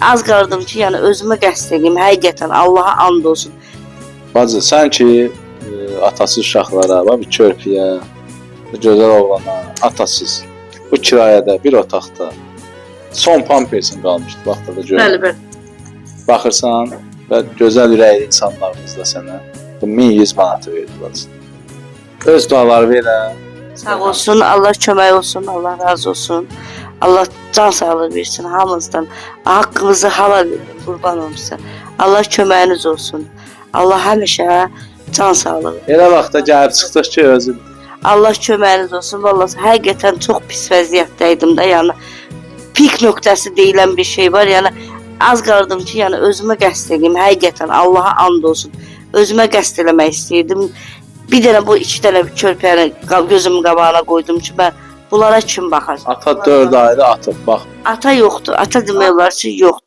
az qaldım ki, yəni özümə qəsd edeyim, həqiqətən Allaha and olsun. Bacı, sən ki atasız uşaqlara, bax bir körpüyə, bir gözəl oğlana, atasız, bu kirayədə bir otaqda son pampersin qalmışdı, bax da gör. Bəli. Baxırsan və gözəl ürəkli insanlarımız da sənə bu 1100 manatı verdi bacı. Öz duaları verə. Sağ olsun, Allah kömək olsun, Allah razı olsun. Allah can sağlığı versin hamımızdan. Haqqımızı halal edin, qurban olum sizə. Allah köməyiniz olsun. Allah həmişə can sağlığı. Elə vaxtda gəlib çıxdıq ki, özün. Allah köməyiniz olsun. Vallahi həqiqətən çox pis vəziyyətdəydim də, yəni pik nöqtəsi deyilən bir şey var. Yəni az qaldım ki, yəni özümə qəsd edeyim, həqiqətən Allaha and olsun. Özümə qəsd eləmək istəyirdim. Bir dənə bu 2 dənə körpəni gözümün qabağına qoydum ki, mən bunlara kim baxacaq? Ata 4 ayda atıb, bax. Ata yoxdur. Ata demək olar ki, yoxdur.